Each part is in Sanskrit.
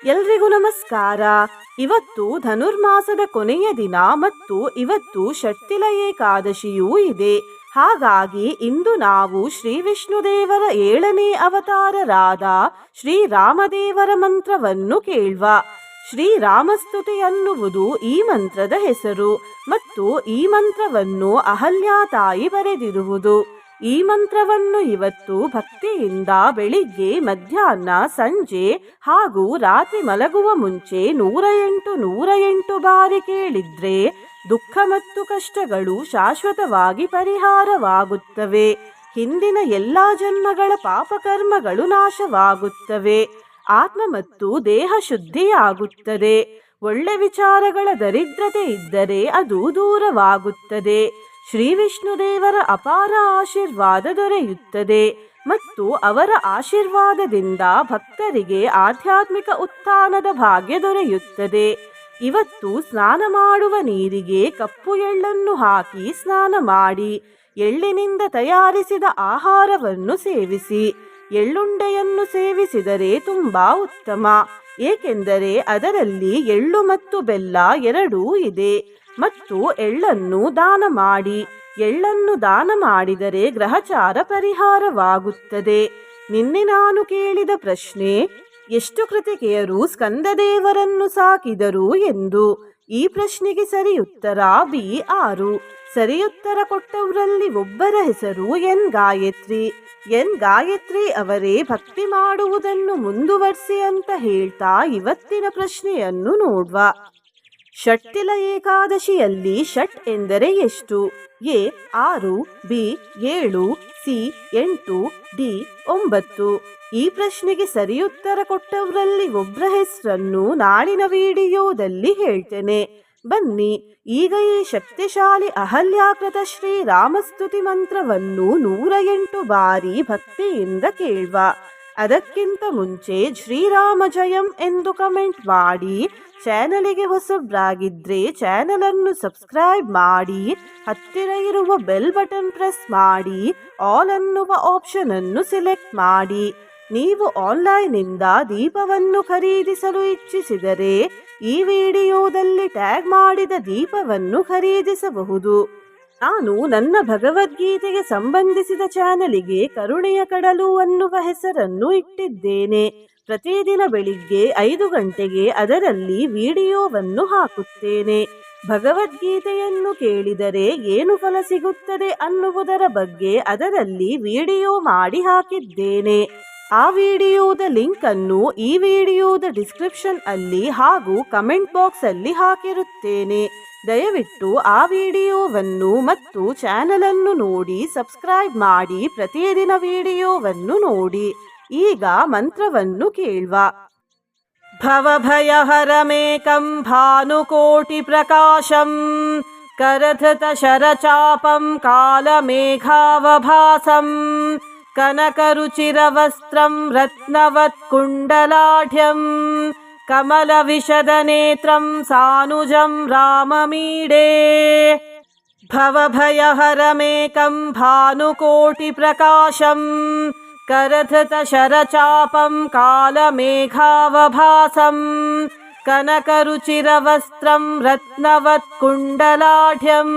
ಎಲ್ರಿಗೂ ನಮಸ್ಕಾರ. ಇವತ್ತು ಧನುರ್ಮಾಸದ ಕೊನೆಯ ದಿನ ಮತ್ತು ಇವತ್ತು ಷಟ್ಟಿಲ ಏಕಾದಶಿಯೂ ಇದೆ. ಹಾಗಾಗಿ ಇಂದು ನಾವು ಶ್ರೀ ವಿಷ್ಣುದೇವರ 7ನೇ ಅವತಾರರಾದ ಶ್ರೀರಾಮದೇವರ ಮಂತ್ರವನ್ನು ಕೇಳುವ. ಶ್ರೀರಾಮಸ್ತುತಿ ಅನ್ನುವುದು ಈ ಮಂತ್ರದ ಹೆಸರು ಮತ್ತು ಈ ಮಂತ್ರವನ್ನು ಅಹಲ್ಯಾ ತಾಯಿ ಬರೆದಿರುವುದು. ಈ ಮಂತ್ರವನ್ನು ಇವತ್ತು ಭಕ್ತಿಯಿಂದ ಬೆಳಿಗ್ಗೆ, ಮಧ್ಯಾಹ್ನ, ಸಂಜೆ ಹಾಗೂ ರಾತ್ರಿ ಮಲಗುವ ಮುಂಚೆ 108 ಬಾರಿ ಕೇಳಿದ್ರೆ ದುಃಖ ಮತ್ತು ಕಷ್ಟಗಳು ಶಾಶ್ವತವಾಗಿ ಪರಿಹಾರವಾಗುತ್ತವೆ. ಹಿಂದಿನ ಎಲ್ಲಾ ಜನ್ಮಗಳ ಪಾಪಕರ್ಮಗಳು ನಾಶವಾಗುತ್ತವೆ. ಆತ್ಮ ಮತ್ತು ದೇಹ ಶುದ್ಧಿಯಾಗುತ್ತದೆ. ಒಳ್ಳೆ ವಿಚಾರಗಳ ದರಿದ್ರತೆ ಇದ್ದರೆ ಅದು ದೂರವಾಗುತ್ತದೆ. ಶ್ರೀ ವಿಷ್ಣುದೇವರ ಅಪಾರ ಆಶೀರ್ವಾದ ದೊರೆಯುತ್ತದೆ ಮತ್ತು ಅವರ ಆಶೀರ್ವಾದದಿಂದ ಭಕ್ತರಿಗೆ ಆಧ್ಯಾತ್ಮಿಕ ಉತ್ಥಾನದ ಭಾಗ್ಯ ದೊರೆಯುತ್ತದೆ. ಇವತ್ತು ಸ್ನಾನ ಮಾಡುವ ನೀರಿಗೆ ಕಪ್ಪು ಎಳ್ಳನ್ನು ಹಾಕಿ ಸ್ನಾನ ಮಾಡಿ. ಎಳ್ಳಿನಿಂದ ತಯಾರಿಸಿದ ಆಹಾರವನ್ನು ಸೇವಿಸಿ. ಎಳ್ಳುಂಡೆಯನ್ನು ಸೇವಿಸಿದರೆ ತುಂಬಾ ಉತ್ತಮ, ಏಕೆಂದರೆ ಅದರಲ್ಲಿ ಎಳ್ಳು ಮತ್ತು ಬೆಲ್ಲ ಎರಡೂ ಇದೆ. ಮತ್ತು ಎಳ್ಳನ್ನು ದಾನ ಮಾಡಿ. ಎಳ್ಳನ್ನು ದಾನ ಮಾಡಿದರೆ ಗ್ರಹಚಾರ ಪರಿಹಾರವಾಗುತ್ತದೆ. ನಿನ್ನೆ ನಾನು ಕೇಳಿದ ಪ್ರಶ್ನೆ, ಎಷ್ಟು ಕೃತಿಕೆಯರು ಸ್ಕಂದದೇವರನ್ನು ಸಾಕಿದರು ಎಂದು. ಈ ಪ್ರಶ್ನೆಗೆ ಸರಿಯುತ್ತರ ಬಿ 6. ಸರಿಯುತ್ತರ ಕೊಟ್ಟವರಲ್ಲಿ ಒಬ್ಬರ ಹೆಸರು ಎನ್ ಗಾಯತ್ರಿ. ಎನ್ ಗಾಯತ್ರಿ ಅವರೇ ಭಕ್ತಿ ಮಾಡುವುದನ್ನು ಮುಂದುವರಿಸಿ ಅಂತ ಹೇಳ್ತಾ ಇವತ್ತಿನ ಪ್ರಶ್ನೆಯನ್ನು ನೋಡುವ. ಷಟ್ಟಿಲ ಏಕಾದಶಿಯಲ್ಲಿ ಷಟ್ ಎಂದರೆ ಎಷ್ಟು? A 6, B 7, C 8, D 9. ಈ ಪ್ರಶ್ನೆಗೆ ಸರಿಯುತ್ತರ ಕೊಟ್ಟವರಲ್ಲಿ ಒಬ್ಬರ ಹೆಸರನ್ನು ನಾಳಿನ ವಿಡಿಯೋದಲ್ಲಿ ಹೇಳ್ತೇನೆ. ಬನ್ನಿ ಈಗ ಈ ಶಕ್ತಿಶಾಲಿ ಅಹಲ್ಯಾಕೃತ ಶ್ರೀರಾಮಸ್ತುತಿ ಮಂತ್ರವನ್ನು 108 ಬಾರಿ ಭಕ್ತಿಯಿಂದ ಕೇಳುವ. ಅದಕ್ಕಿಂತ ಮುಂಚೆ ಶ್ರೀರಾಮ ಜಯಂ ಎಂದು ಕಮೆಂಟ್ ಮಾಡಿ. ಚಾನಲಿಗೆ ಹೊಸಬ್ರಾಗಿದ್ರೆ ಚಾನಲನ್ನು ಸಬ್ಸ್ಕ್ರೈಬ್ ಮಾಡಿ. ಹತ್ತಿರ ಇರುವ ಬೆಲ್ ಬಟನ್ ಪ್ರೆಸ್ ಮಾಡಿ. ಆಲ್ ಅನ್ನುವ ಆಪ್ಷನ್ ಅನ್ನು ಸೆಲೆಕ್ಟ್ ಮಾಡಿ. ನೀವು ಆನ್ಲೈನ್ನಿಂದ ದೀಪವನ್ನು ಖರೀದಿಸಲು ಇಚ್ಛಿಸಿದರೆ ಈ ವಿಡಿಯೋದಲ್ಲಿ ಟ್ಯಾಗ್ ಮಾಡಿದ ದೀಪವನ್ನು ಖರೀದಿಸಬಹುದು. ನಾನು ನನ್ನ ಭಗವದ್ಗೀತೆಗೆ ಸಂಬಂಧಿಸಿದ ಚಾನಲಿಗೆ ಕರುಣೆಯ ಕಡಲು ಅನ್ನುವ ಹೆಸರನ್ನು ಇಟ್ಟಿದ್ದೇನೆ. ಪ್ರತಿದಿನ ಬೆಳಿಗ್ಗೆ 5 ಗಂಟೆಗೆ ಅದರಲ್ಲಿ ವಿಡಿಯೋವನ್ನು ಹಾಕುತ್ತೇನೆ. ಭಗವದ್ಗೀತೆಯನ್ನು ಕೇಳಿದರೆ ಏನು ಫಲ ಸಿಗುತ್ತದೆ ಅನ್ನುವುದರ ಬಗ್ಗೆ ಅದರಲ್ಲಿ ವಿಡಿಯೋ ಮಾಡಿ ಹಾಕಿದ್ದೇನೆ. ಆ ವಿಡಿಯೋದ ಲಿಂಕ್ ಅನ್ನು ಈ ವಿಡಿಯೋದ ಡಿಸ್ಕ್ರಿಪ್ಷನ್ ಅಲ್ಲಿ ಹಾಗೂ ಕಮೆಂಟ್ ಬಾಕ್ಸ್ ಅಲ್ಲಿ ಹಾಕಿರುತ್ತೇನೆ. ದಯವಿಟ್ಟು ಆ ವಿಡಿಯೋವನ್ನು ಮತ್ತು ಚಾನಲ್ ಅನ್ನು ನೋಡಿ ಸಬ್ಸ್ಕ್ರೈಬ್ ಮಾಡಿ. ಪ್ರತಿದಿನ ವಿಡಿಯೋವನ್ನು ನೋಡಿ. ಈಗ ಮಂತ್ರವನ್ನು ಕೇಳುವ. ಭವಭಯಹರಮೇಕಂ ಭಾನುಕೋಟಿ ಪ್ರಕಾಶಂ ಕರಧೃತ ಶರಚಾಪಂ ಕಾಲಮೇಘಾವಭಾಸಂ ಕನಕರುಚಿರವಸ್ತ್ರಂ ರತ್ನವತ್ ಕುಂಡಲಾಢ್ಯಂ ಕಮಲವಿಶದನೇತ್ರಂ ಸಾನುಜಂ ರಾಮಮೀಡೇ. ಭವಭಯಹರಮೇಕಂ ಭಾನುಕೋಟಿ ಪ್ರಕಾಶಂ ಕರಧೃತ ಶರಚಾಪಂ ಕಾಲಮೇಘಾವಭಾಸಂ ಕನಕರುಚಿರವಸ್ತ್ರಂ ರತ್ನವತ್ ಕುಂಡಲಾಢ್ಯಂ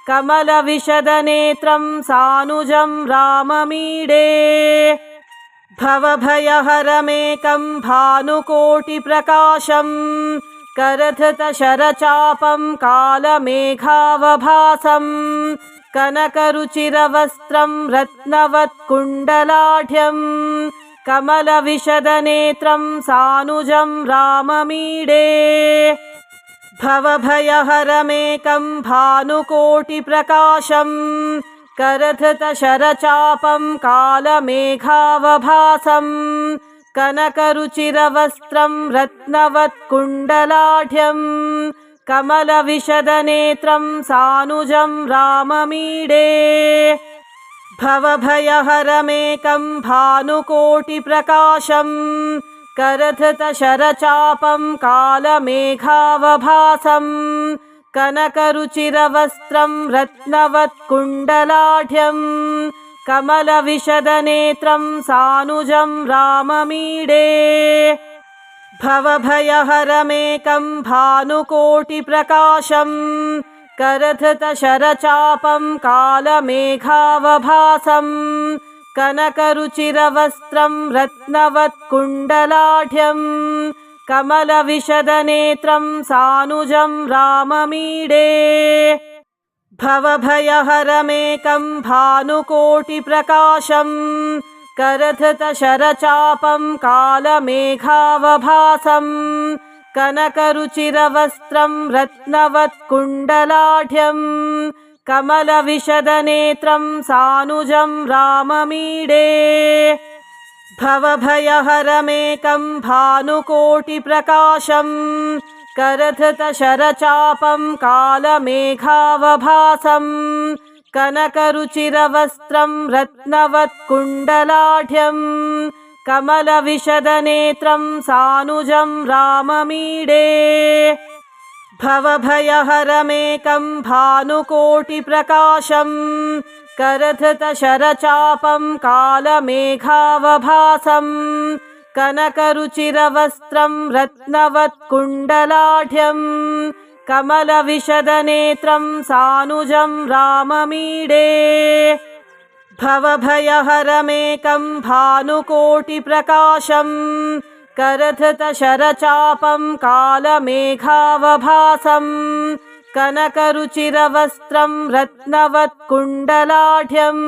ಕಮಲವಿಶದನೇತ್ರಂ ಸಾನುಜಂ ರಾಮಮೀಡೇ. ಭವಭಯಹರಮೇಕಂ ಭಾನುಕೋಟಿ ಪ್ರಕಾಶಂ ಕರಧೃತ ಶರಚಾಪಂ ಕಾಲಮೇಘಾವಭಾಸಂ ಕನಕರುಚಿರವಸ್ತ್ರಂ ರತ್ನವತ್ ಕುಂಡಲಾಢ್ಯಂ ಕಮಲವಿಶದನೇತ್ರಂ ಸಾನುಜಂ ರಾಮಮೀಡೇ. ಭವಭಯಹರಮೇಕಂ ಭಾನುಕೋಟಿ ಪ್ರಕಾಶಂ ಕರಧೃತ ಶರಚಾಪಂ ಕಾಲಮೇಘಾವಭಾಸಂ ಕನಕರುಚಿರವಸ್ತ್ರಂ ರತ್ನವತ್ ಕುಂಡಲಾಢ್ಯಂ ಕಮಲವಿಶದನೇತ್ರಂ ಸಾನುಜಂ ರಾಮಮೀಡೇ. ಭವಭಯಹರಮೇಕಂ ಭಾನುಕೋಟಿ ಪ್ರಕಾಶಂ ಕರಧೃತ ಶರಚಾಪಂ ಕಾಲಮೇಘಾವಭಾಸಂ ಕನಕರುಚಿರವಸ್ತ್ರಂ ರತ್ನವತ್ ಕುಂಡಲಾಢ್ಯಂ ಕಮಲವಿಶದನೇತ್ರಂ ಸಾನುಜಂ ರಾಮಮೀಡೇ. भवभयहरमेकं भानुकोटिप्रकाशं करधृतशरचापं कालमेघावभासं कनकरुचिरवस्त्रं रत्नवत्कुण्डलाढ्यं कमलविशदनेत्रं सानुजं राममीडे भवभयहरमेकं भानुकोटिप्रकाशं करधृतशरचापं कालमेघावभासं कनकरुचिरवस्त्रं रत्नवत्कुण्डलाढ्यं कमलविशदनेत्रं सानुजं राममीडे भवभयहरमेकं भानुकोटिप्रकाशं करधृतशरचापं कालमेघावभासं कनकरुचिरवस्त्रं रत्नवत्कुण्डलाढ्यं कमलविशदनेत्रं सानुजं राममीडे भवभयहरमेकं भानुकोटिप्रकाशं करधृतशरचापं कालमेघावभासं कनकरुचिरवस्त्रं रत्नवत्कुण्डलाढ्यं कमलविशदनेत्रं सानुजं राममीडे भवभयहरमेकं भानुकोटिप्रकाशं करधृतशरचापं कालमेघावभासं कनकरुचिरवस्त्रं रत्नवत्कुण्डलाढ्यं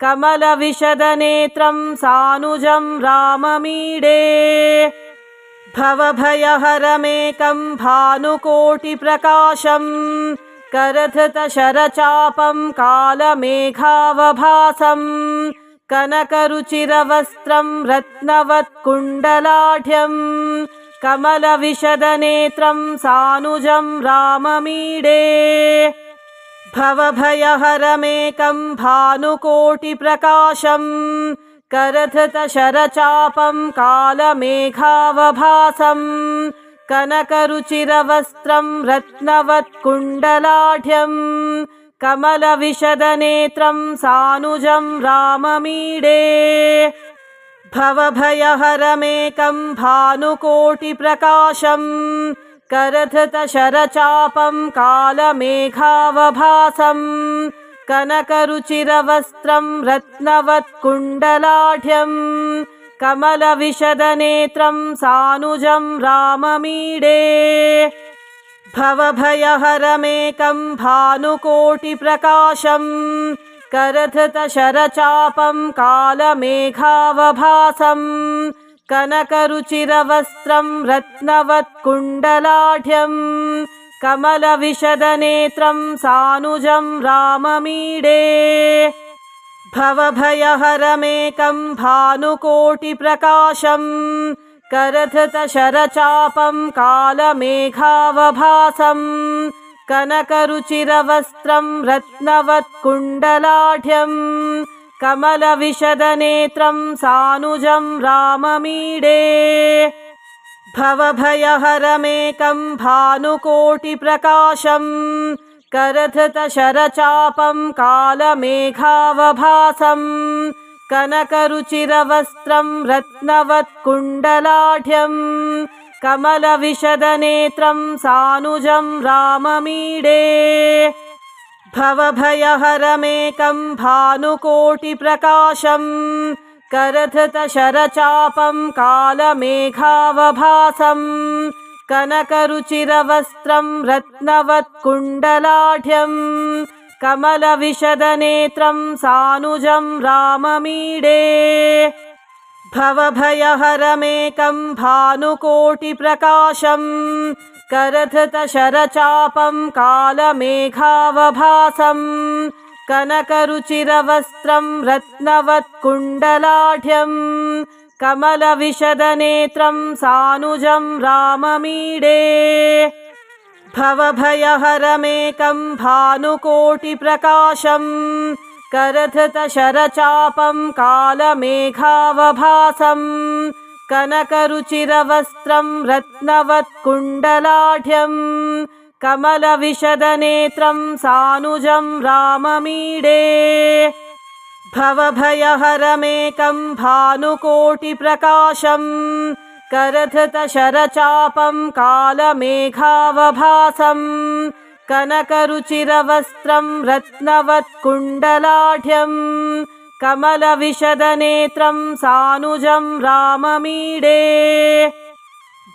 कमलविशदनेत्रं सानुजं राममीडे भवभयहरमेकं भानुकोटिप्रकाशं करधृतशरचापं कालमेघावभासं कनकरुचिरवस्त्रं रत्नवत्कुण्डलाढ्यं कमलविशदनेत्रं सानुजं राममीडे भवभयहरमेकं भानुकोटिप्रकाशं करधृतशरचापं कालमेघावभासं कनकरुचिरवस्त्रं रत्नवत्कुण्डलाढ्यं कमलविशदनेत्रं सानुजं राममीडे भवभयहरमेकं भानुकोटिप्रकाशं करधृतशरचापं कालमेघावभासं कनकरुचिरवस्त्रं रत्नवत्कुण्डलाढ्यं कमलविशदनेत्रं सानुजं राममीडे भवभयहरमेकं भानुकोटिप्रकाशं करधृतशरचापं कालमेघावभासं कनकरुचिरवस्त्रं रत्नवत्कुण्डलाढ्यं कमलविशदनेत्रं सानुजं राममीडे भवभयहरमेकं भानुकोटिप्रकाशं करधृतशरचापं कालमेघावभासं कनकरुचिरवस्त्रं रत्नवत्कुण्डलाढ्यं कमलविशदनेत्रं सानुजं राममीडे भवभयहरमेकं भानुकोटिप्रकाशं करधृतशरचापं कालमेघावभासं कनकरुचिरवस्त्रं रत्नवत्कुण्डलाढ्यं कमलविशदनेत्रं सानुजं राममीडे भवभयहरमेकं भानुकोटिप्रकाशं करधृतशरचापं कालमेघावभासं कनकरुचिरवस्त्रं रत्नवत्कुण्डलाढ्यं कमलविशदनेत्रं सानुजं राममीडे भवभयहरमेकं भानुकोटिप्रकाशं करधृतशरचापं कालमेघावभासं कनकरुचिरवस्त्रं रत्नवत्कुण्डलाढ्यं कमलविशदनेत्रं सानुजं राममीडे भवभयहरमेकं भानुकोटिप्रकाशं करधृतशरचापं कालमेघावभासं कनकरुचिरवस्त्रं रत्नवत्कुण्डलाढ्यं कमलविशदनेत्रं सानुजं राममीडे भवभयहरमेकं भानुकोटिप्रकाशं करधृतशरचापं कालमेघावभासं कनकरुचिरवस्त्रं रत्नवत्कुण्डलाढ्यं कमलविशदनेत्रं सानुजं राममीडे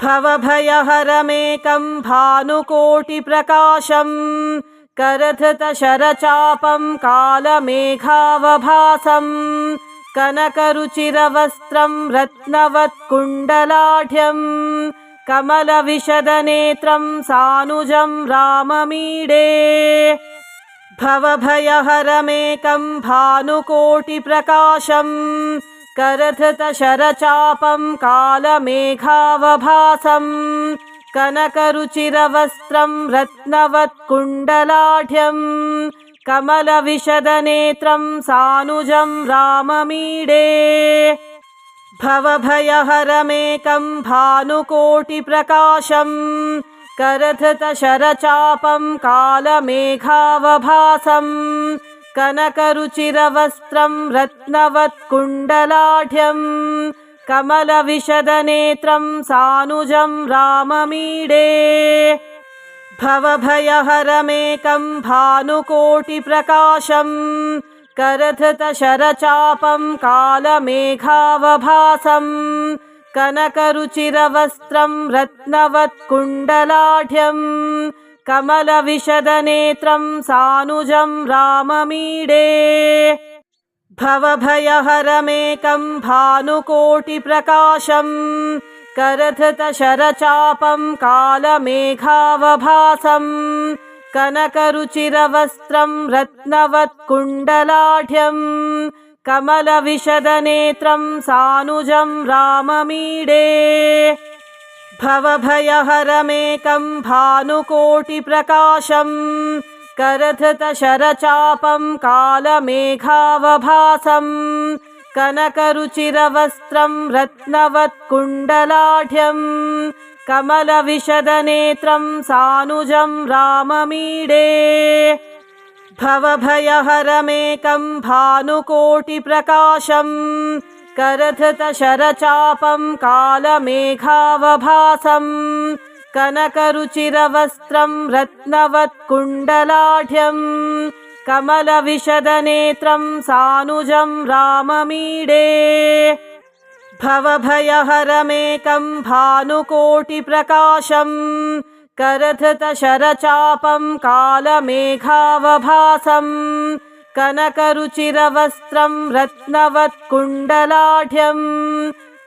भवभयहरमेकं भानुकोटिप्रकाशं करधृतशरचापं कालमेघावभासं कनकरुचिरवस्त्रं रत्नवत्कुण्डलाढ्यं कमलविशदनेत्रं सानुजं राममीडे भवभयहरमेकं भानुकोटिप्रकाशं करधृतशरचापं कालमेघावभासं कनकरुचिरवस्त्रं रत्नवत्कुण्डलाढ्यं कमलविशदनेत्रं सानुजं राममीडे भवभयहरमेकं भानुकोटिप्रकाशं करधृतशरचापं कालमेघावभासं कनकरुचिरवस्त्रं रत्नवत्कुण्डलाढ्यं कमलविशदनेत्रं सानुजं राममीडे भवभयहरमेकं भानुकोटिप्रकाशं करधृतशरचापं कालमेघावभासं कनकरुचिरवस्त्रं रत्नवत्कुण्डलाढ्यं कमलविशदनेत्रं सानुजं राममीडे भवभयहरमेकं भानुकोटिप्रकाशं करधृतशरचापं कालमेघावभासं कनकरुचिरवस्त्रं रत्नवत्कुण्डलाढ्यं कमलविशदनेत्रं सानुजं राममीडे भवभयहरमेकं भानुकोटिप्रकाशं करधृतशरचापं कालमेघावभासं कनकरुचिरवस्त्रं रत्नवत्कुण्डलाढ्यं कमलविशदनेत्रं सानुजं राममीडे भवभयहरमेकं भानुकोटिप्रकाशं करधृतशरचापं कालमेघावभासं कनकरुचिरवस्त्रं रत्नवत्कुण्डलाढ्यं कमलविशदनेत्रं सानुजं राममीडे भवभयहरमेकं भानुकोटिप्रकाशं करधृतशरचापं कालमेघावभासं कनकरुचिरवस्त्रं रत्नवत्कुण्डलाढ्यं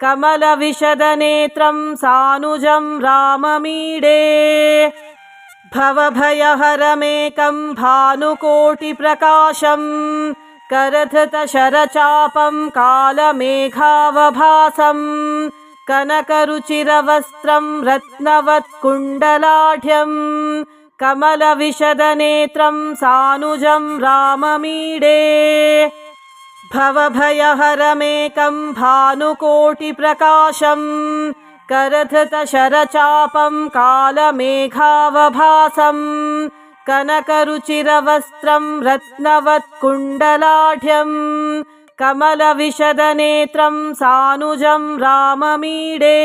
कमलविशदनेत्रं सानुजं राममीडे भवभयहरमेकं भानुकोटिप्रकाशं करधृतशरचापं कालमेघावभासं कनकरुचिरवस्त्रं रत्नवत्कुण्डलाढ्यं कमलविशदनेत्रं सानुजं राममीडे भवभयहरमेकं भानुकोटिप्रकाशं करधृतशरचापं कालमेघावभासं कनकरुचिरवस्त्रं रत्नवत्कुण्डलाढ्यं कमलविशदनेत्रं सानुजं राममीडे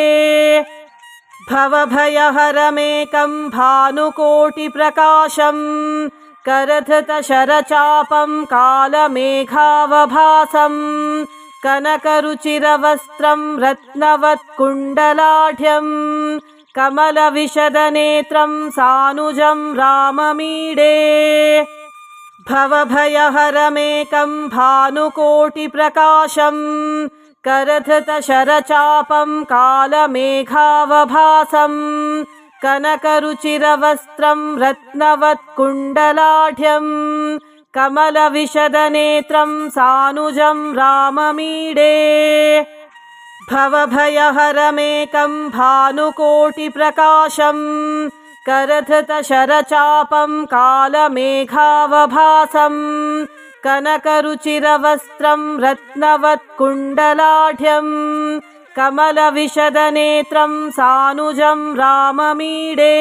भवभयहरमेकं भानुकोटिप्रकाशं करधृतशरचापं कालमेघावभासं कनकरुचिरवस्त्रं रत्नवत्कुण्डलाढ्यं कमलविशदनेत्रं सानुजं राममीडे भवभयहरमेकं भानुकोटिप्रकाशं करधृतशरचापं कालमेघावभासं कनकरुचिरवस्त्रं रत्नवत्कुण्डलाढ्यं कमलविशदनेत्रं सानुजं राममीडे भवभयहरमेकं भानुकोटिप्रकाशं करधृतशरचापं कालमेघावभासं कनकरुचिरवस्त्रं रत्नवत्कुण्डलाढ्यं कमलविशदनेत्रं सानुजं राममीडे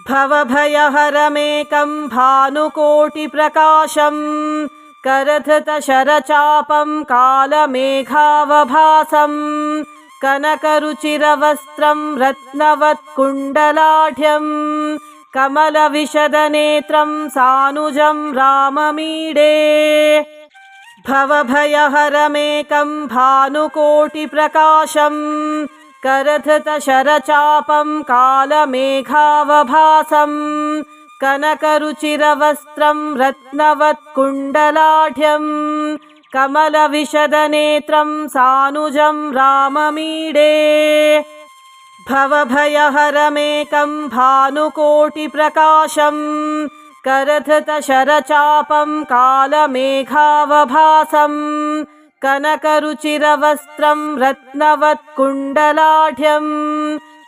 भवभयहरमेकं भानुकोटिप्रकाशं करधृतशरचापं कालमेघावभासं कनकरुचिरवस्त्रं रत्नवत्कुण्डलाढ्यं कमलविशदनेत्रं सानुजं राममीडे भवभयहरमेकं भानुकोटिप्रकाशं करधृतशरचापं कालमेघावभासं कनकरुचिरवस्त्रं रत्नवत्कुण्डलाढ्यं कमलविशदनेत्रं सानुजं राममीडे भवभयहरमेकं भानुकोटिप्रकाशं करधृतशरचापं कालमेघावभासं कनकरुचिरवस्त्रं रत्नवत्कुण्डलाढ्यं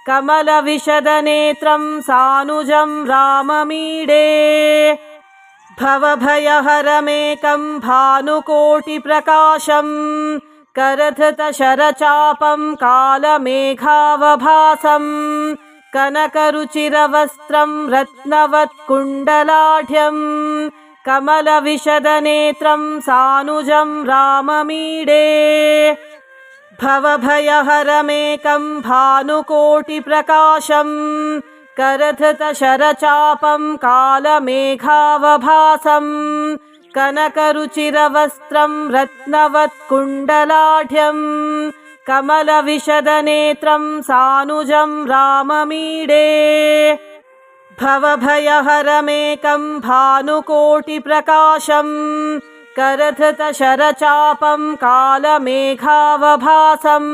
कमलविशदनेत्रं सानुजं राममीडे भवभयहरमेकं भानुकोटिप्रकाशं करधृतशरचापं कालमेघावभासं कनकरुचिरवस्त्रं रत्नवत्कुण्डलाढ्यं कमलविशदनेत्रं सानुजं राममीडे भवभयहरमेकं भानुकोटिप्रकाशं करधृतशरचापं कालमेघावभासं कनकरुचिरवस्त्रं रत्नवत्कुण्डलाढ्यं कमलविशदनेत्रं सानुजं राममीडे भवभयहरमेकं भानुकोटिप्रकाशं करधृतशरचापं कालमेघावभासं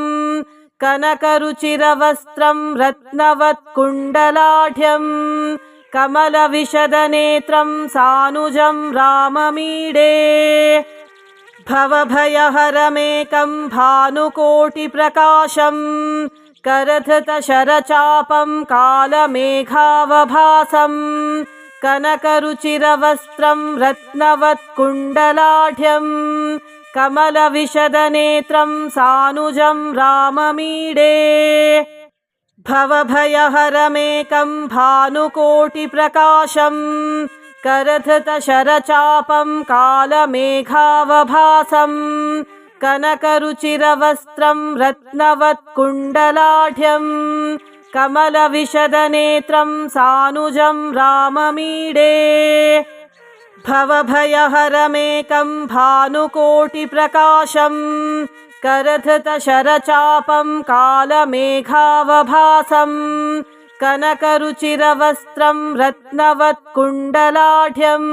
कनकरुचिरवस्त्रं रत्नवत्कुण्डलाढ्यं कमलविशदनेत्रं सानुजं राममीडे भवभयहरमेकं भानुकोटिप्रकाशं करधृतशरचापं कालमेघावभासं कनकरुचिरवस्त्रं रत्नवत्कुण्डलाढ्यं कमलविशदनेत्रं सानुजं राममीडे भवभयहरमेकं भानुकोटिप्रकाशं करधृतशरचापं कालमेघावभासं कनकरुचिरवस्त्रं रत्नवत्कुण्डलाढ्यं कमलविशदनेत्रं सानुजं राममीडे भवभयहरमेकं भानुकोटिप्रकाशं करधृतशरचापं कालमेघावभासं कनकरुचिरवस्त्रं रत्नवत्कुण्डलाढ्यं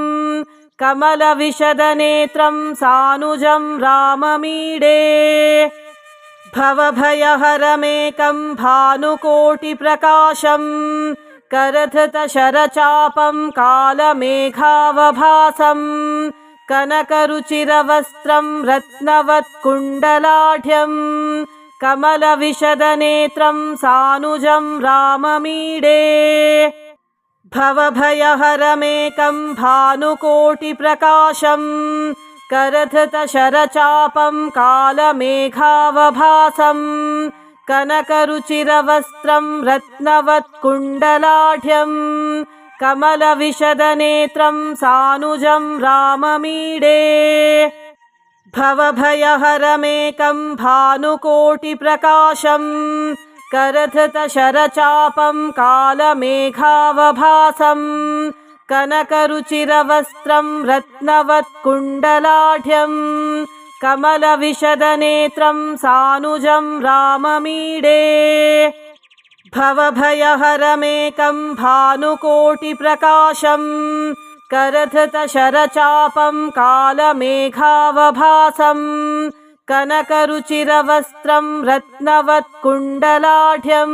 कमलविशदनेत्रं सानुजं राममीडे भवभयहरमेकं भानुकोटिप्रकाशं करधृतशरचापं कालमेघावभासं कनकरुचिरवस्त्रं रत्नवत्कुण्डलाढ्यं कमलविशदनेत्रं सानुजं राममीडे भवभयहरमेकं भानुकोटिप्रकाशं करधृतशरचापं कालमेघावभासं कनकरुचिरवस्त्रं रत्नवत्कुण्डलाढ्यं कमलविशदनेत्रं सानुजं राममीडे भवभयहरमेकं भानुकोटिप्रकाशं करधृतशरचापं कालमेघावभासं कनकरुचिरवस्त्रं रत्नवत्कुण्डलाढ्यं कमलविशदनेत्रं सानुजं राममीडे भवभयहरमेकं भानुकोटिप्रकाशं करधृतशरचापं कालमेघावभासं कनकरुचिरवस्त्रं रत्नवत्कुण्डलाढ्यं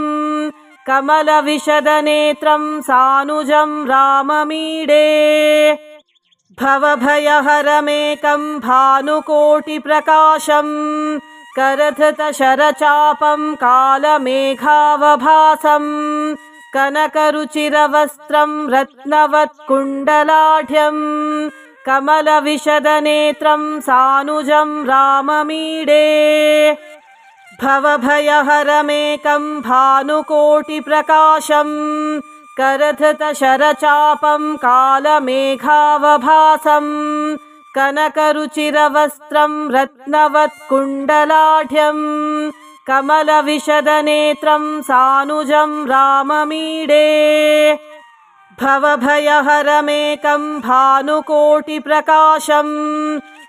कमलविशदनेत्रं सानुजं राममीडे भवभयहरमेकं भानुकोटिप्रकाशं करधृतशरचापं कालमेघावभासं कनकरुचिरवस्त्रं रत्नवत्कुण्डलाढ्यं कमलविशदनेत्रं सानुजं राममीडे भवभयहरमेकं भानुकोटिप्रकाशं करधृतशरचापं कालमेघावभासं कनकरुचिरवस्त्रं रत्नवत्कुण्डलाढ्यं कमलविशदनेत्रं सानुजं राममीडे भवभयहरमेकं भानुकोटिप्रकाशं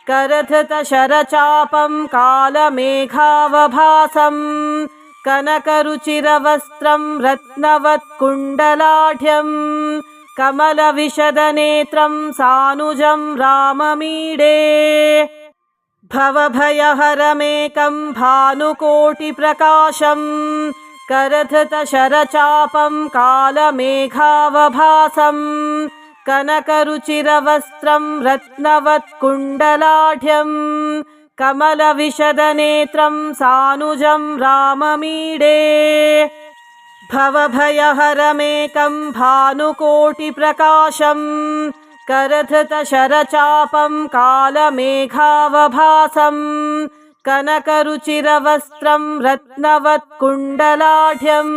करधृतशरचापं कालमेघावभासं कनकरुचिरवस्त्रं रत्नवत्कुण्डलाढ्यं कमलविशदनेत्रं सानुजं राममीडे भवभयहरमेकं भानुकोटिप्रकाशं करधृतशरचापं कालमेघावभासं कनकरुचिरवस्त्रं रत्नवत्कुण्डलाढ्यं कमलविशदनेत्रं सानुजं राममीडे भवभयहरमेकं भानुकोटिप्रकाशं करधृतशरचापं कालमेघावभासं कनकरुचिरवस्त्रं रत्नवत्कुण्डलाढ्यं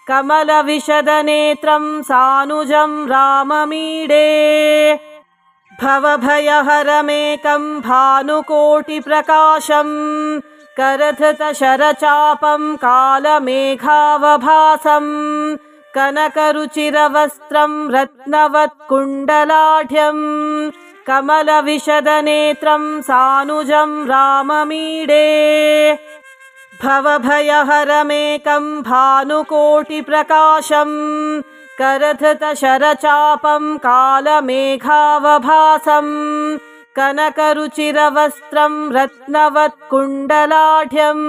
कमलविशदनेत्रं सानुजं राममीडे भवभयहरमेकं भानुकोटिप्रकाशं करधृतशरचापं कालमेघावभासं कनकरुचिरवस्त्रं रत्नवत्कुण्डलाढ्यं कमलविशदनेत्रं सानुजं राममीडे भवभयहरमेकं भानुकोटिप्रकाशं करधृतशरचापं कालमेघावभासं कनकरुचिरवस्त्रं रत्नवत्कुण्डलाढ्यं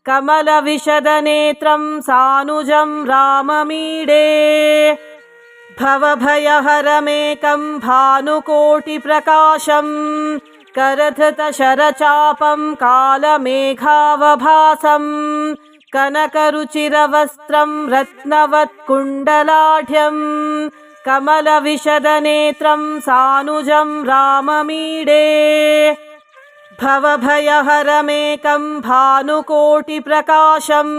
कमलविशदनेत्रं सानुजं राममीडे भवभयहरमेकं भानुकोटिप्रकाशं करधृतशरचापं कालमेघावभासं कनकरुचिरवस्त्रं रत्नवत्कुण्डलाढ्यं कमलविशदनेत्रं सानुजं राममीडे भवभयहरमेकं भानुकोटिप्रकाशं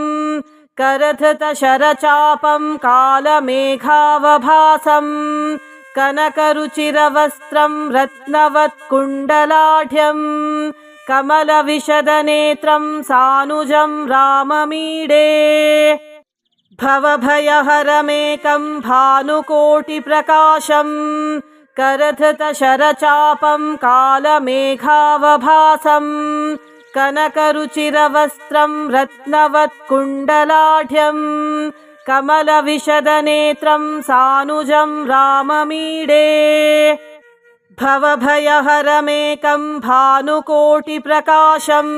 करधृतशरचापं कालमेघावभासं कनकरुचिरवस्त्रं रत्नवत्कुण्डलाढ्यं कमलविशदनेत्रं सानुजं राममीडे भवभयहरमेकं भानुकोटिप्रकाशं करधृतशरचापं कालमेघावभासं कनकरुचिरवस्त्रं रत्नवत्कुण्डलाढ्यं कमलविशदनेत्रं सानुजं राममीडे भवभयहरमेकं भानुकोटिप्रकाशं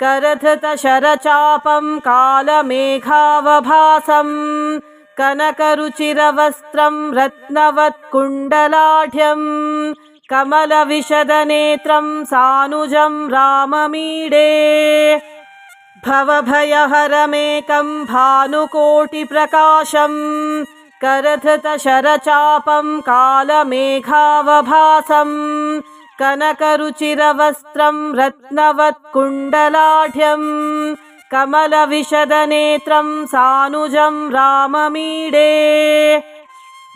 करधृतशरचापं कालमेघावभासं कनकरुचिरवस्त्रं रत्नवत्कुण्डलाढ्यं कमलविशदनेत्रं सानुजं राममीडे भवभयहरमेकं भानुकोटिप्रकाशं करधृतशरचापं कालमेघावभासं कनकरुचिरवस्त्रं रत्नवत्कुण्डलाढ्यं कमलविशदनेत्रं सानुजं राममीडे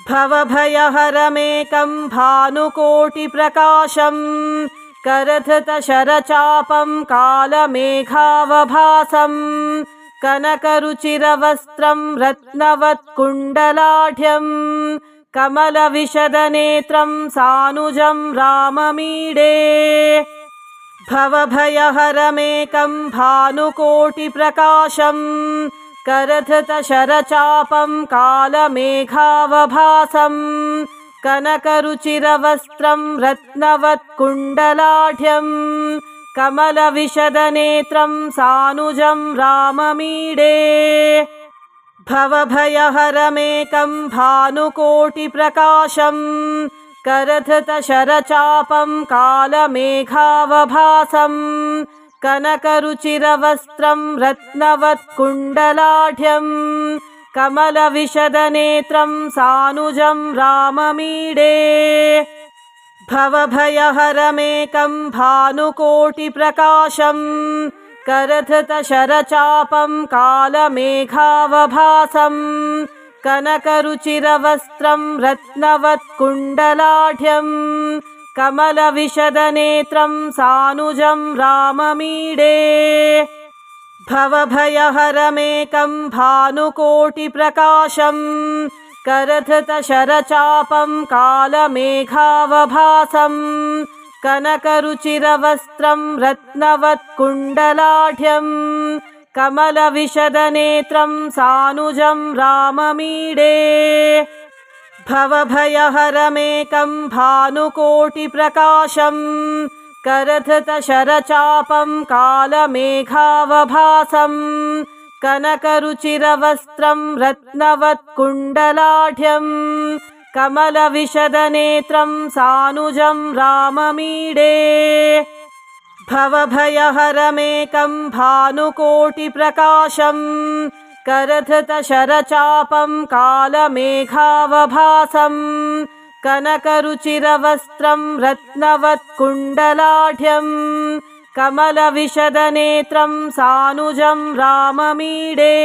भवभयहरमेकं भानुकोटिप्रकाशं करधृतशरचापं कालमेघावभासं कनकरुचिरवस्त्रं रत्नवत्कुण्डलाढ्यं कमलविशदनेत्रं सानुजं राममीडे भवभयहरमेकं भानुकोटिप्रकाशं करधृतशरचापं कालमेघावभासं कनकरुचिरवस्त्रं रत्नवत्कुण्डलाढ्यं कमलविशदनेत्रं सानुजं राममीडे भवभयहरमेकं भानुकोटिप्रकाशं करधृतशरचापं कालमेघावभासं कनकरुचिरवस्त्रं रत्नवत्कुण्डलाढ्यं कमलविशदनेत्रं सानुजं राममीडे भवभयहरमेकं भानुकोटिप्रकाशं करधृतशरचापं कालमेघावभासं कनकरुचिरवस्त्रं रत्नवत्कुण्डलाढ्यं कमलविशदनेत्रं सानुजं राममीडे भवभयहरमेकं भानुकोटिप्रकाशं करधृतशरचापं कालमेघावभासं कनकरुचिरवस्त्रं रत्नवत्कुण्डलाढ्यं कमलविशदनेत्रं सानुजं राममीडे भवभयहरमेकं भानुकोटिप्रकाशं करधृतशरचापं कालमेघावभासं कनकरुचिरवस्त्रं रत्नवत्कुण्डलाढ्यं कमलविशदनेत्रं सानुजं राममीडे भवभयहरमेकं भानुकोटिप्रकाशं करधृतशरचापं कालमेघावभासं कनकरुचिरवस्त्रं रत्नवत्कुण्डलाढ्यं कमलविशदनेत्रं सानुजं राममीडे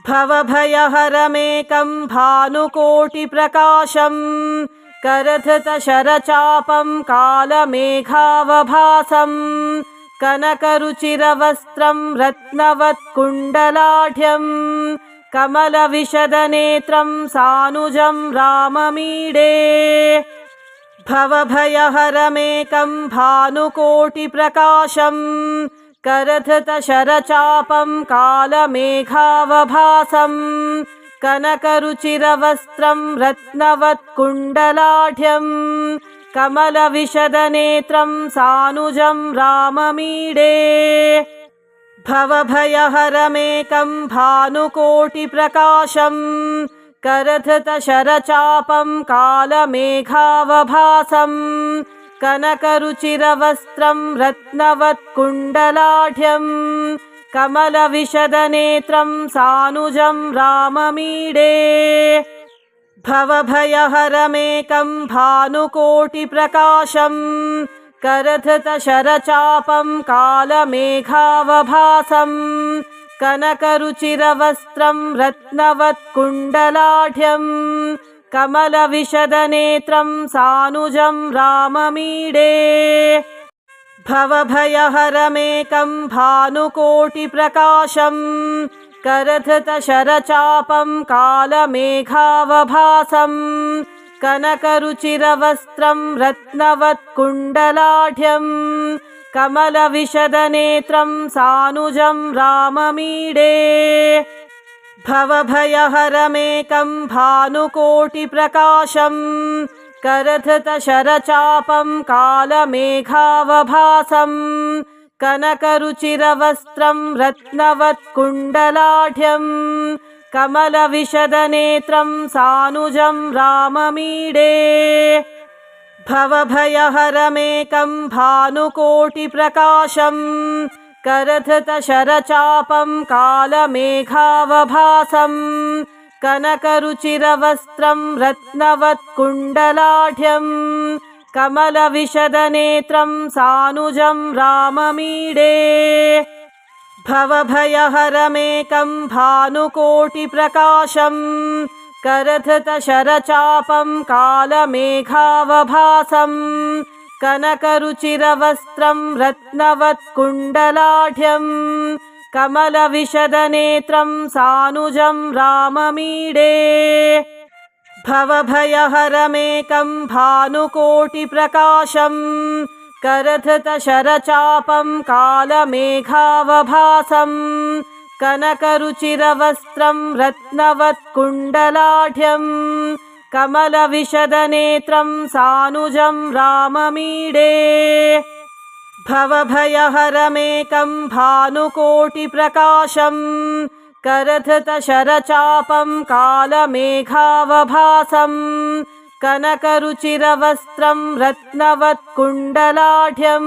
भवभयहरमेकं भानुकोटिप्रकाशं करधृतशरचापं कालमेघावभासं कनकरुचिरवस्त्रं रत्नवत्कुण्डलाढ्यं कमलविशदनेत्रं सानुजं राममीडे भवभयहरमेकं भानुकोटिप्रकाशं करधृतशरचापं कालमेघावभासं कनकरुचिरवस्त्रं रत्नवत्कुण्डलाढ्यं कमलविशदनेत्रं सानुजं राममीडे भवभयहरमेकं भानुकोटिप्रकाशं करधृतशरचापं कालमेघावभासं कनकरुचिरवस्त्रं रत्नवत्कुण्डलाढ्यं कमलविशदनेत्रं सानुजं राममीडे भवभयहरमेकं भानुकोटिप्रकाशं करधृतशरचापं कालमेघावभासं कनकरुचिरवस्त्रं रत्नवत्कुण्डलाढ्यं कमलविशदनेत्रं सानुजं राममीडे भवभयहरमेकं भानुकोटिप्रकाशं करधृतशरचापं कालमेघावभासं कनकरुचिरवस्त्रं रत्नवत्कुण्डलाढ्यं कमलविशदनेत्रं सानुजं राममीडे भवभयहरमेकं भानुकोटिप्रकाशं करधृतशरचापं कालमेघावभासं कनकरुचिरवस्त्रं रत्नवत्कुण्डलाढ्यं कमलविशदनेत्रं सानुजं राममीडे भवभयहरमेकं भानुकोटिप्रकाशं करधृतशरचापं कालमेघावभासं कनकरुचिरवस्त्रं रत्नवत्कुण्डलाढ्यं कमलविशदनेत्रं सानुजं राममीडे भवभयहरमेकं भानुकोटिप्रकाशं करधृतशरचापं कालमेघावभासं कनकरुचिरवस्त्रं रत्नवत्कुण्डलाढ्यं कमलविशदनेत्रं सानुजं राममीडे भवभयहरमेकं भानुकोटिप्रकाशं करधृतशरचापं कालमेघावभासं कनकरुचिरवस्त्रं रत्नवत्कुण्डलाढ्यं कमलविशदनेत्रं सानुजं राममीडे भवभयहरमेकं भानुकोटिप्रकाशं करधृतशरचापं कालमेघावभासं कनकरुचिरवस्त्रं रत्नवत्कुण्डलाढ्यं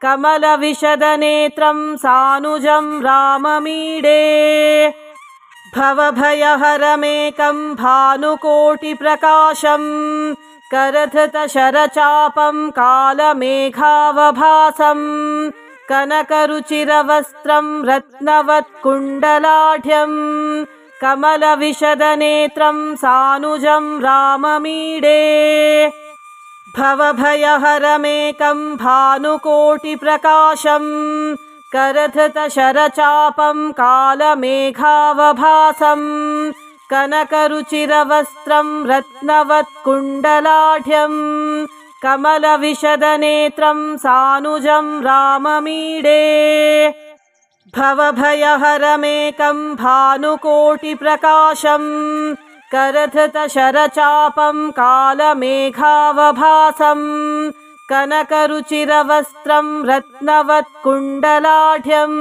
कमलविशदनेत्रं सानुजं राममीडे भवभयहरमेकं भानुकोटिप्रकाशं करधृतशरचापं कालमेघावभासं कनकरुचिरवस्त्रं रत्नवत्कुण्डलाढ्यं कमलविशदनेत्रं सानुजं राममीडे भवभयहरमेकं भानुकोटिप्रकाशं करधृतशरचापं कालमेघावभासं कनकरुचिरवस्त्रं रत्नवत्कुण्डलाढ्यं कमलविशदनेत्रं सानुजं राममीडे भवभयहरमेकं भानुकोटिप्रकाशं करधृतशरचापं कालमेघावभासं कनकरुचिरवस्त्रं रत्नवत्कुण्डलाढ्यं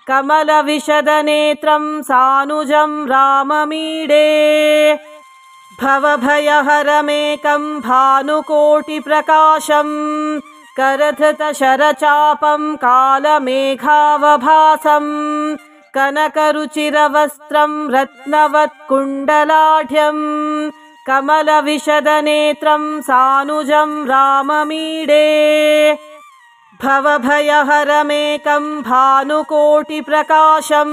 कमलविशदनेत्रं सानुजं राममीडे भवभयहरमेकं भानुकोटिप्रकाशं करधृतशरचापं कालमेघावभासं कनकरुचिरवस्त्रं रत्नवत्कुण्डलाढ्यं कमलविशदनेत्रं सानुजं राममीडे भवभयहरमेकं भानुकोटिप्रकाशं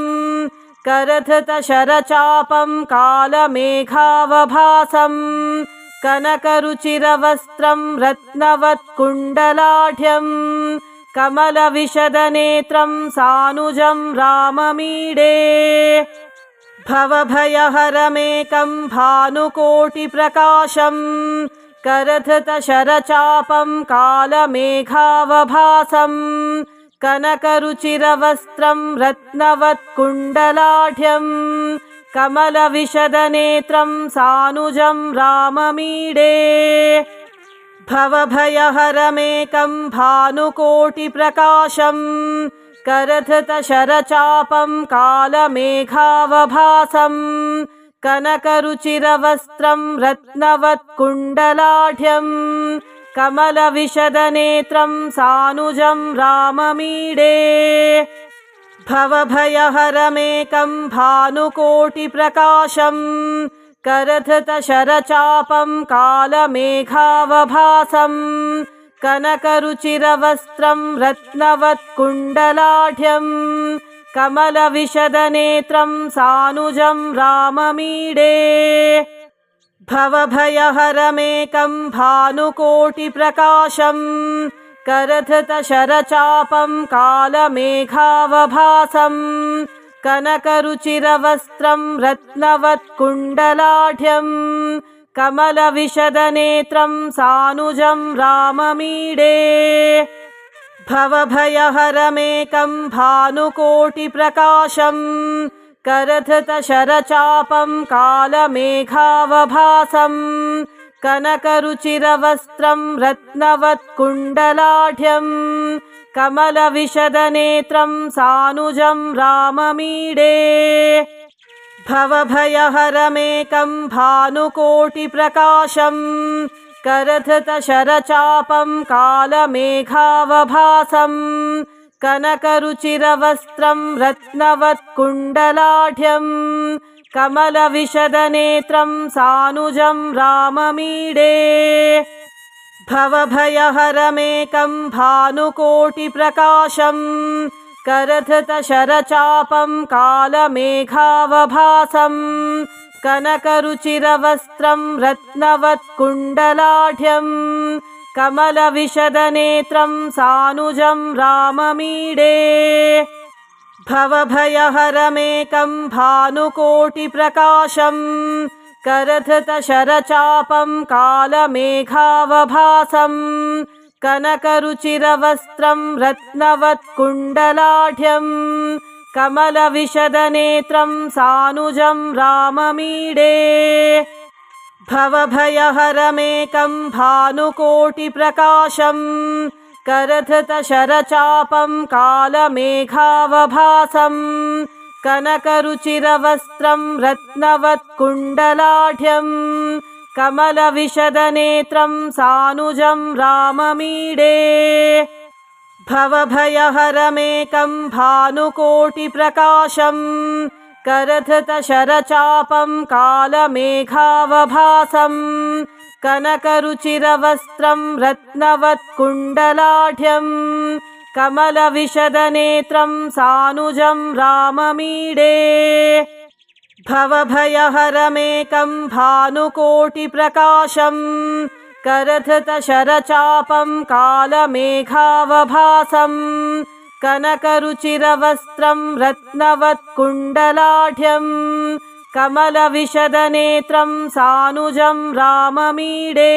करधृतशरचापं कालमेघावभासं कनकरुचिरवस्त्रं रत्नवत्कुण्डलाढ्यं कमलविशदनेत्रं सानुजं राममीडे भवभयहरमेकं भानुकोटिप्रकाशं करधृतशरचापं कालमेघावभासं कनकरुचिरवस्त्रं रत्नवत्कुण्डलाढ्यं कमलविशदनेत्रं सानुजं राममीडे भवभयहरमेकं भानुकोटिप्रकाशं करधृतशरचापं कालमेघावभासं कनकरुचिरवस्त्रं रत्नवत्कुण्डलाढ्यं कमलविशदनेत्रं सानुजं राममीडे भवभयहरमेकं भानुकोटिप्रकाशं करधृतशरचापं कालमेघावभासं कनकरुचिरवस्त्रं रत्नवत्कुण्डलाढ्यं कमलविशदनेत्रं सानुजं राममीडे भवभयहरमेकं भानुकोटिप्रकाशं करधृतशरचापं कालमेघावभासं कनकरुचिरवस्त्रं रत्नवत्कुण्डलाढ्यं कमलविशदनेत्रं सानुजं राममीडे भवभयहरमेकं भानुकोटिप्रकाशं करधृतशरचापं कालमेघावभासं कनकरुचिरवस्त्रं रत्नवत्कुण्डलाढ्यं कमलविशदनेत्रं सानुजं राममीडे भवभयहरमेकं भानुकोटिप्रकाशं करधृतशरचापं कालमेघावभासं कनकरुचिरवस्त्रं रत्नवत्कुण्डलाढ्यं कमलविशदनेत्रं सानुजं राममीडे भवभयहरमेकं भानुकोटिप्रकाशं करधृतशरचापं कालमेघावभासं कनकरुचिरवस्त्रं रत्नवत्कुण्डलाढ्यं कमलविशदनेत्रं सानुजं राममीडे भवभयहरमेकं भानुकोटिप्रकाशं करधृतशरचापं कालमेघावभासं कनकरुचिरवस्त्रं रत्नवत्कुण्डलाढ्यं कमलविशदनेत्रं सानुजं राममीडे भवभयहरमेकं भानुकोटिप्रकाशं करधृतशरचापं कालमेघावभासं कनकरुचिरवस्त्रं रत्नवत्कुण्डलाढ्यं कमलविशदनेत्रं सानुजं राममीडे भवभयहरमेकं भानुकोटिप्रकाशं करधृतशरचापं कालमेघावभासं कनकरुचिरवस्त्रं रत्नवत्कुण्डलाढ्यं कमलविशदनेत्रं सानुजं राममीडे भवभयहरमेकं भानुकोटिप्रकाशं करधृतशरचापं कालमेघावभासं कनकरुचिरवस्त्रं रत्नवत्कुण्डलाढ्यं कमलविशदनेत्रं सानुजं राममीडे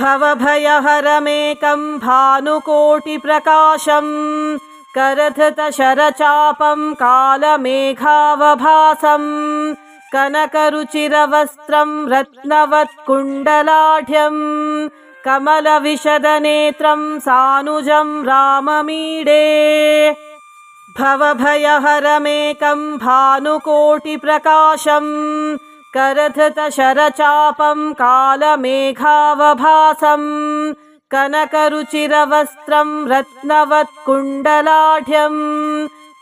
भवभयहरमेकं भानुकोटिप्रकाशं करधृतशरचापं कालमेघावभासं कनकरुचिरवस्त्रं रत्नवत्कुण्डलाढ्यं कमलविशदनेत्रं सानुजं राममीडे भवभयहरमेकं भानुकोटिप्रकाशं करधृतशरचापं कालमेघावभासं कनकरुचिरवस्त्रं रत्नवत्कुण्डलाढ्यं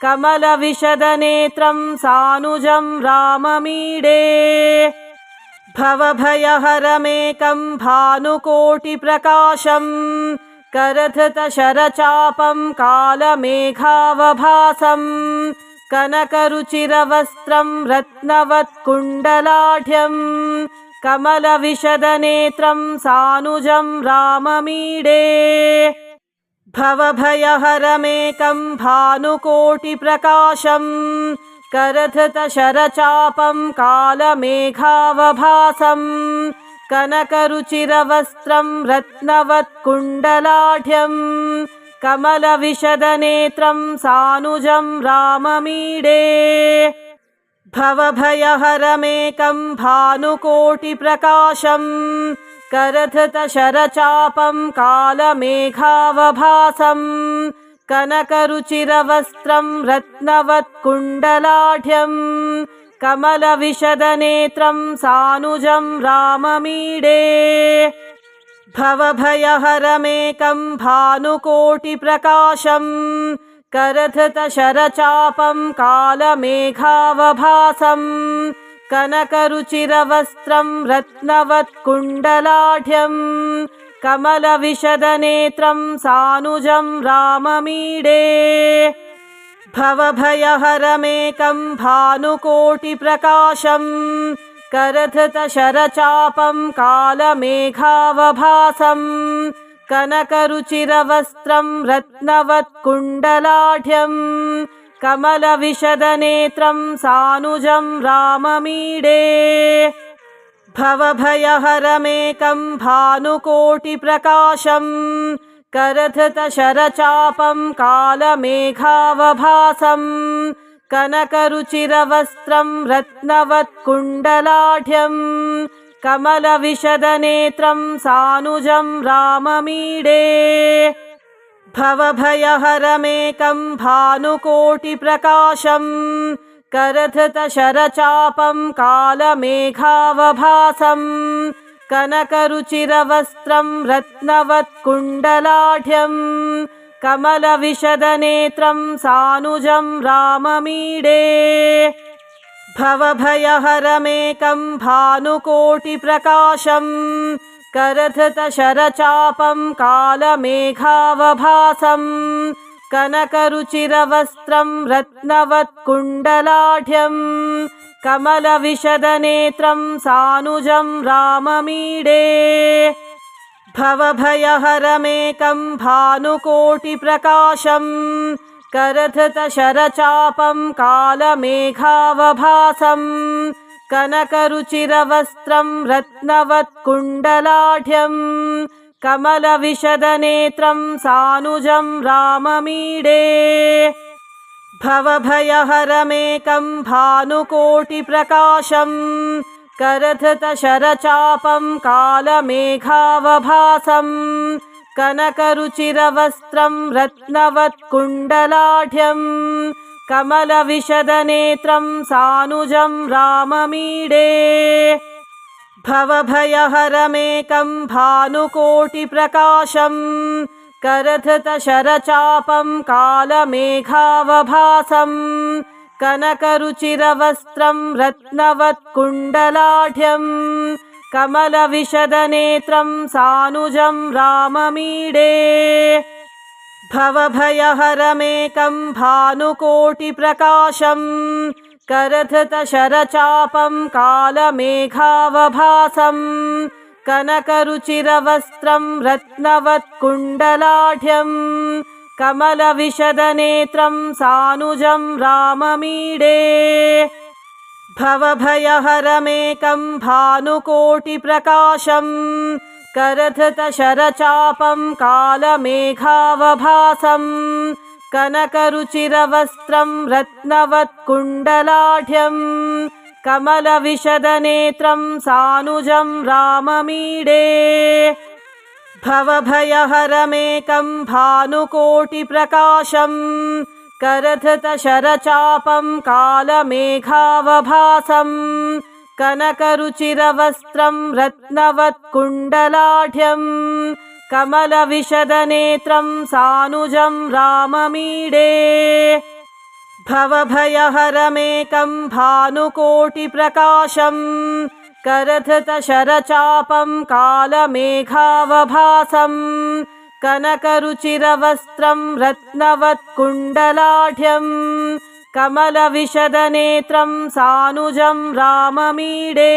कमलविशदनेत्रं सानुजं राममीडे भवभयहरमेकं भानुकोटिप्रकाशं करधृतशरचापं कालमेघावभासं कनकरुचिरवस्त्रं रत्नवत्कुण्डलाढ्यं कमलविशदनेत्रं सानुजं राममीडे भवभयहरमेकं भानुकोटिप्रकाशं करधृतशरचापं कालमेघावभासं कनकरुचिरवस्त्रं रत्नवत्कुण्डलाढ्यं कमलविशदनेत्रं सानुजं राममीडे भवभयहरमेकं भानुकोटिप्रकाशं करधृतशरचापं कालमेघावभासं कनकरुचिरवस्त्रं रत्नवत्कुण्डलाढ्यं कमलविशदनेत्रं सानुजं राममीडे भवभयहरमेकं भानुकोटिप्रकाशं करधृतशरचापं कालमेघावभासं कनकरुचिरवस्त्रं रत्नवत्कुण्डलाढ्यं कमलविशदनेत्रं सानुजं राममीडे भवभयहरमेकं भानुकोटिप्रकाशं करधृतशरचापं कालमेघावभासं कनकरुचिरवस्त्रं रत्नवत्कुण्डलाढ्यं कमलविशदनेत्रं सानुजं राममीडे भवभयहरमेकं भानुकोटिप्रकाशं करधृतशरचापं कालमेघावभासं कनकरुचिरवस्त्रं रत्नवत्कुण्डलाढ्यं कमलविशदनेत्रं सानुजं राममीडे भवभयहरमेकं भानुकोटिप्रकाशं करधृतशरचापं कालमेघावभासं कनकरुचिरवस्त्रं रत्नवत्कुण्डलाढ्यं कमलविशदनेत्रं सानुजं राममीडे भवभयहरमेकं भानुकोटिप्रकाशं करधृतशरचापं कालमेघावभासं कनकरुचिरवस्त्रं रत्नवत्कुण्डलाढ्यं कमलविशदनेत्रं सानुजं राममीडे भवभयहरमेकं भानुकोटिप्रकाशं करधृतशरचापं कालमेघावभासं कनकरुचिरवस्त्रं रत्नवत्कुण्डलाढ्यं कमलविशदनेत्रं सानुजं राममीडे भवभयहरमेकं भानुकोटिप्रकाशं करधृतशरचापं कालमेघावभासं कनकरुचिरवस्त्रं रत्नवत्कुण्डलाढ्यं कमलविशदनेत्रं सानुजं राममीडे भवभयहरमेकं भानुकोटिप्रकाशं करधृतशरचापं कालमेघावभासं कनकरुचिरवस्त्रं रत्नवत्कुण्डलाढ्यं कमलविशदनेत्रं सानुजं राममीडे भवभयहरमेकं भानुकोटिप्रकाशं करधृतशरचापं कालमेघावभासं कनकरुचिरवस्त्रं रत्नवत्कुण्डलाढ्यं कमलविशदनेत्रं सानुजं राममीडे भवभयहरमेकं भानुकोटिप्रकाशं करधृतशरचापं कालमेघावभासं कनकरुचिरवस्त्रं रत्नवत्कुण्डलाढ्यं कमलविशदनेत्रं सानुजं राममीडे भवभयहरमेकं भानुकोटिप्रकाशं करधृतशरचापं कालमेघावभासं कनकरुचिरवस्त्रं रत्नवत्कुण्डलाढ्यं कमलविशदनेत्रं सानुजं राममीडे भवभयहरमेकं भानुकोटिप्रकाशं करधृतशरचापं कालमेघावभासं कनकरुचिरवस्त्रं रत्नवत्कुण्डलाढ्यं कमलविशदनेत्रं सानुजं राममीडे।